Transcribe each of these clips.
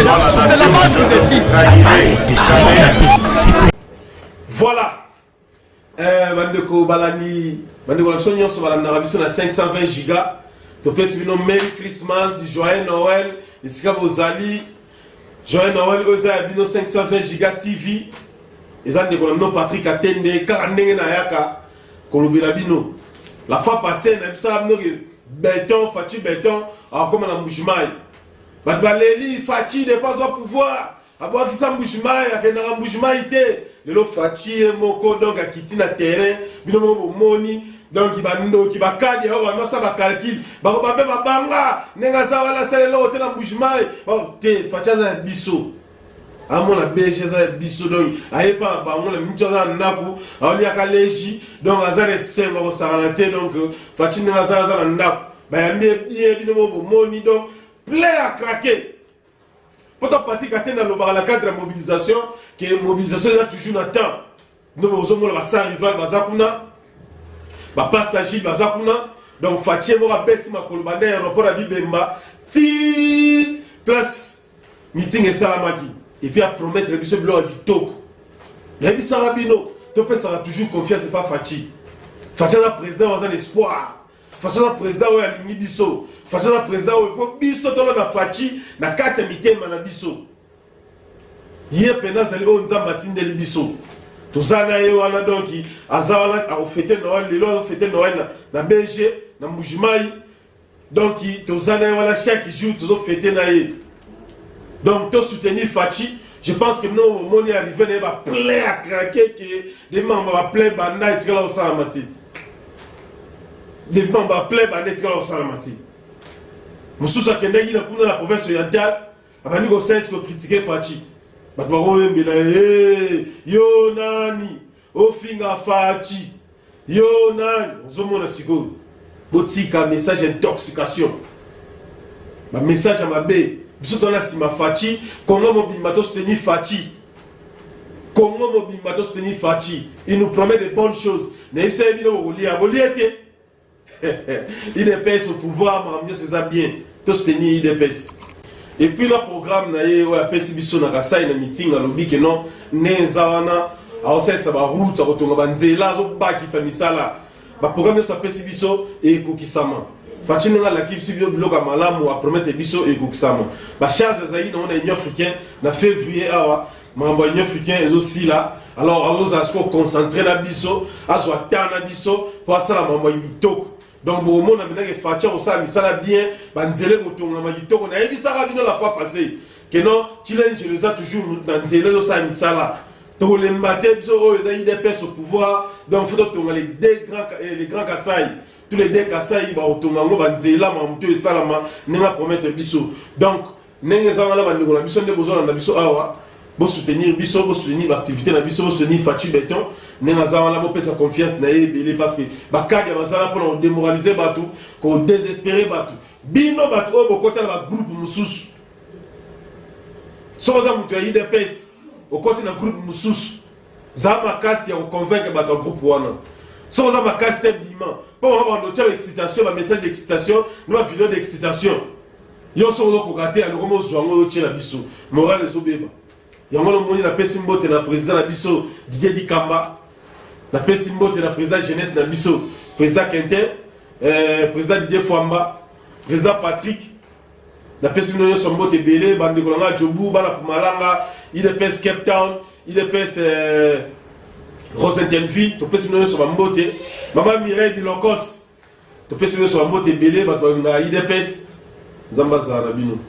C'est la base qui décide. Voilà. Bandeko Balani, Bandeko la Sonyon sur la Narabison à 520 gigas. Tu peux suivre Merry Christmas, Joyeux Noël, ici vos alliés. Joyeux Noël, eux abino 520 gigas TV. Ils ont des problèmes, Patrick Atende, Karanenge Nayaka, Kolobela Bino. La fois passée, on a vu ça, béton, Fati béton, alors comme on a Moujimaï. Batbaleli, Fati n'est pas au pouvoir. Avoir qui s'en Moujimaï, à Kenara Moujimaï, le lot Fati, Moko, donc à quitter le terrain, Bino Moni, donc il va cadrer, on va ça va calculer. Bah, on va même à Banga, Nengaza, la salle, l'autre, la Moujimaï. Bon, Fati a un bissot. À mon BG, ça bissot, donc, à pas, on a mis ça en Naku, on y a Kaleji, donc à ça les 5 euros, ça va donc, Fati Nengaza, en Naku. Bah, il y a bien, Moni, donc, plein à craquer. Pourtant, Patrick a dans le cadre de la mobilisation, que la mobilisation est toujours dans le temps. Nous avons la Saint Rival, Bazakuna, la Pastagil, Bazakuna, donc Fatih Mora Beti Makolobane, aéroport à Bibemba, ti place meeting et Salamaki. Et puis à promettre le bishop Bloc du Toko. Il y a des Sarabino, Topé sera toujours confiant, c'est pas Fatih. Fatih est le président, on a l'espoir. Fatih est le président, on a l'Igni Bisso. Fatih est le président, on a Bisso, on a Fatih, na 4 mitem na Bisso. Hier, pendant que on a bâti des Bisso. Tout ça, on a donc, à fêter Noël, les lois ont fêté Noël na BG, na Moujimaï. Donc, tout ça, on a chaque jour, tout ça fêté Noël. Donc, pour soutenir Fatih, je pense que nous, au moment où arrivé, il va plein à craquer, que des membres vont plein banda et tirer au salamati. Des membres vont plein banda et tirer au salamati. Moussoussa Kendegi, dans la province orientale, a dit qu'on a critiqué Fatih. Yo nani, Ofinga Fatih, yo nani, on a sigo. Botika, message intoxication. Ma message à ma baie. Bisous là si ma Fatih, comment mon bimato soutenir Fatih. Comment mon bimato soutenir Fatih. Il nous promet de bonnes choses. Mais il s'est mis au lit à Boliette. Il épaisse au pouvoir, mais mieux c'est ça bien. Tout soutenir, il épaisse. Et puis le programme, il y a un meeting à l'objet que non, Nenzawana, à Osei ça va route, à retourner à Banzela, à Baki Samisala. Le programme est appelé Bisso et Koukisama. Fatih n'a la qui suit le blog à Malam ou à promettre Bisso et Koukisama. La charge de Zaïd, on a un africain, na février, Mamba un africain est aussi là. Alors, on va se concentrer na Bisso, à se attendre na Bisso, pour ça, la Mamba Mitoko. Donc, au moment où on a fait ça bien, Banzele retourne à Magito, on a dit ça la fois passée. Que non, tu l'as toujours dans Banzele, ça là. Tous les matins, ils ont des personnes au pouvoir, donc il faut tourner les grands Kassai. Tous les deux Kassai, ils vont retourner à Banzele, Mamoutou et Salama, nous allons promettre Bisso. Donc, nous avons besoin de Bisso. Pour soutenir Bisso, pour soutenir l'activité de Bisso, pour soutenir Fatih Béton, nous avons sa confiance parce que Bakadi va pour démoraliser Batou, pour désespérer Batou. Bino Batou, au côté de la groupe Moussous. Sans avoir des IDPS, au côté de la groupe Moussous, Zama Kassi a convaincu Batou groupe Wana. Sans avoir Kassi Bima, pour avoir une note d'excitation, un message d'excitation, une vidéo d'excitation. Yo sont là pour gâter à l'euro, Zouango, Tchela Bisso, Moral et Zobeba. Il y a un pessimbote na président Nabiso Didier Dikamba, na pessimbote na président jeunesse Nabiso, président Quentin, président Didier Fouamba, président Patrick, na pessimbote sombote belé, bande kolanga Djobu, bana Pumalanga, il est pes Cape Town, il est pes Rosentenville, to pessimbote sombote, maman Mireille Bilokos, to pessimbote sombote belé, batona il est pes Zambaza Nabino.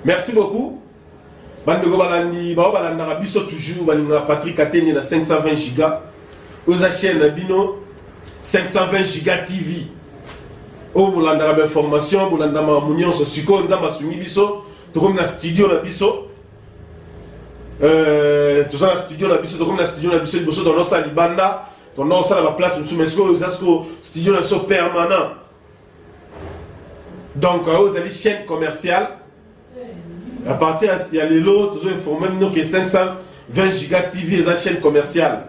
Merci beaucoup. Bandego balandi balanda biso toujours balinga Patrick Atene na 520 gigas aux chaîne na bino 520 gigas TV o bolanda ba information bolanda ma munion so siko nzamba sungi biso to comme na studio na biso to za na studio na biso to comme na studio na biso biso dans nos libanda to nos sala ba place musu mesko zasko studio na so permanent donc aux ali chaîne commerciale. À partir il y a les lots, toujours informé nous que 520 gigas TV est la chaîne commerciale.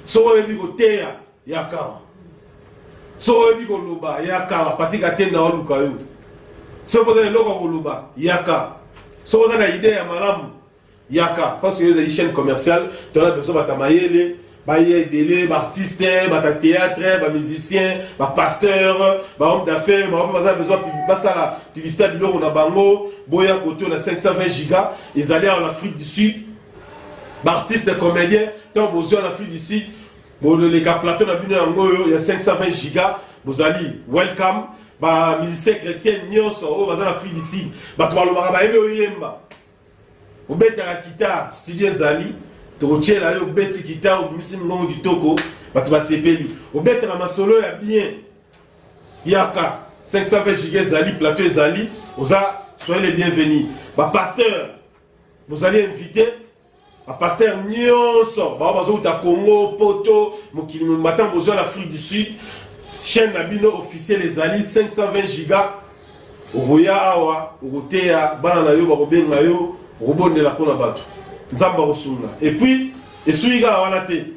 So on dit que terre yaka. So on dit que loba yaka, partir à terre na olukayo. So on dit logo loba yaka. Si vous avez une idée à Malam, Yaka, parce que vous avez une chaîne commerciale, tu as besoin de Mayele, des artistes, des théâtre, des musiciens, des pasteurs, des hommes d'affaires, des hommes besoin de publicité de l'eau, on a Bango, Boya Koto, on a 520 gigas, ils allaient en Afrique du Sud, des artistes, des comédiens, tant besoin en Afrique du Sud, les plateaux il y a 520 gigas, vous allez, welcome, les musiciens chrétiens, en Afrique du Sud, vous mettez la guitare, studio Zali, tu as la guitare, tu as la guitare, tu as sepeli. Vous mettez la masolo, il y a bien. Yaka, 520 gigas Zali, plateau Zali, vous soyez les bienvenus. Pasteur, vous allez inviter. Pasteur Nyonso, Congo, Poto, Matin besoin l'Afrique du Sud, chaîne Nabino officielle les Ali, 520 gigas. Oya Awa, Otea, Banana Yo, Barobenga Yo, Robon de la Ponabato, Nzamba Rosunga. Et puis, et Suiga Awanate,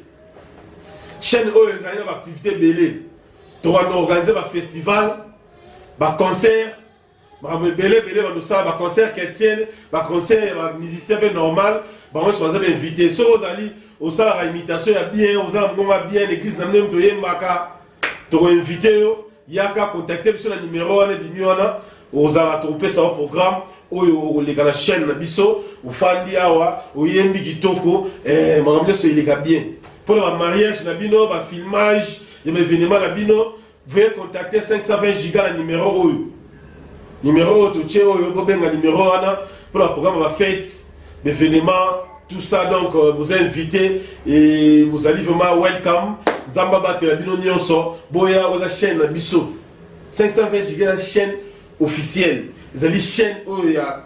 chaîne O, les Ali, activité belé. Tu vas organiser un festival, un concert. Un concert chrétien, un concert musicien normal, on va inviter. Si vous allez au salaire imitation, bien, vous allez bien, l'église n'a même pas de invité, il y a qu'à contacter sur le numéro, vous allez trouver ça au programme, ou les gars la chaîne, ou Fandi Awa, ou Yembi Kitoko, et madame il est bien. Pour le mariage, le filmage, il y a un événement, veuillez contacter 520 gigas le numéro. Numéro numéro pour le programme va fête, l'événement, tout ça donc vous invitez et vous allez vraiment welcome. Zamba Bate la bino nyonso, boya la chaîne la biso. 520 gigas chaîne officielle. Vous allez chaîne où il y a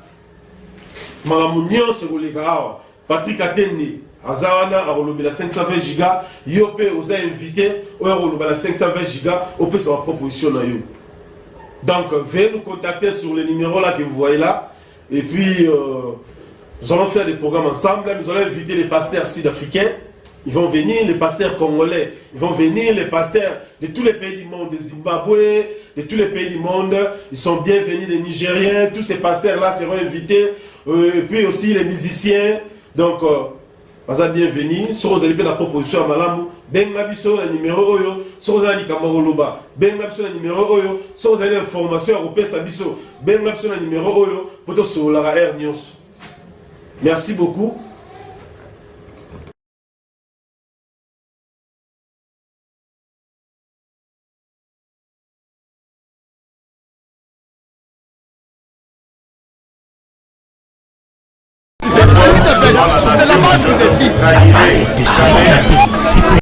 Maramounion sur les gars. Patrick Atene, Azawana a relevé la 520 gigas. Yope vous a invité, ou a relevé la 520 gigas. Ope sa proposition na yo. Donc, veuillez nous contacter sur le numéro là que vous voyez là. Et puis, nous allons faire des programmes ensemble. Nous allons inviter les pasteurs sud-africains. Ils vont venir, les pasteurs congolais. Ils vont venir, les pasteurs de tous les pays du monde, de Zimbabwe, de tous les pays du monde. Ils sont bienvenus, les Nigériens. Tous ces pasteurs-là seront invités. Et puis aussi les musiciens. Donc, bienvenue. Si vous avez la proposition à Malamu, benga biso le numéro oyo, si vous avez Kamoroloba, benga biso le numéro oyo, si vous avez l'information européenne sa biso, benga biso le numéro oyo, pour sur la Air News. Merci beaucoup. C'est la base qui décide.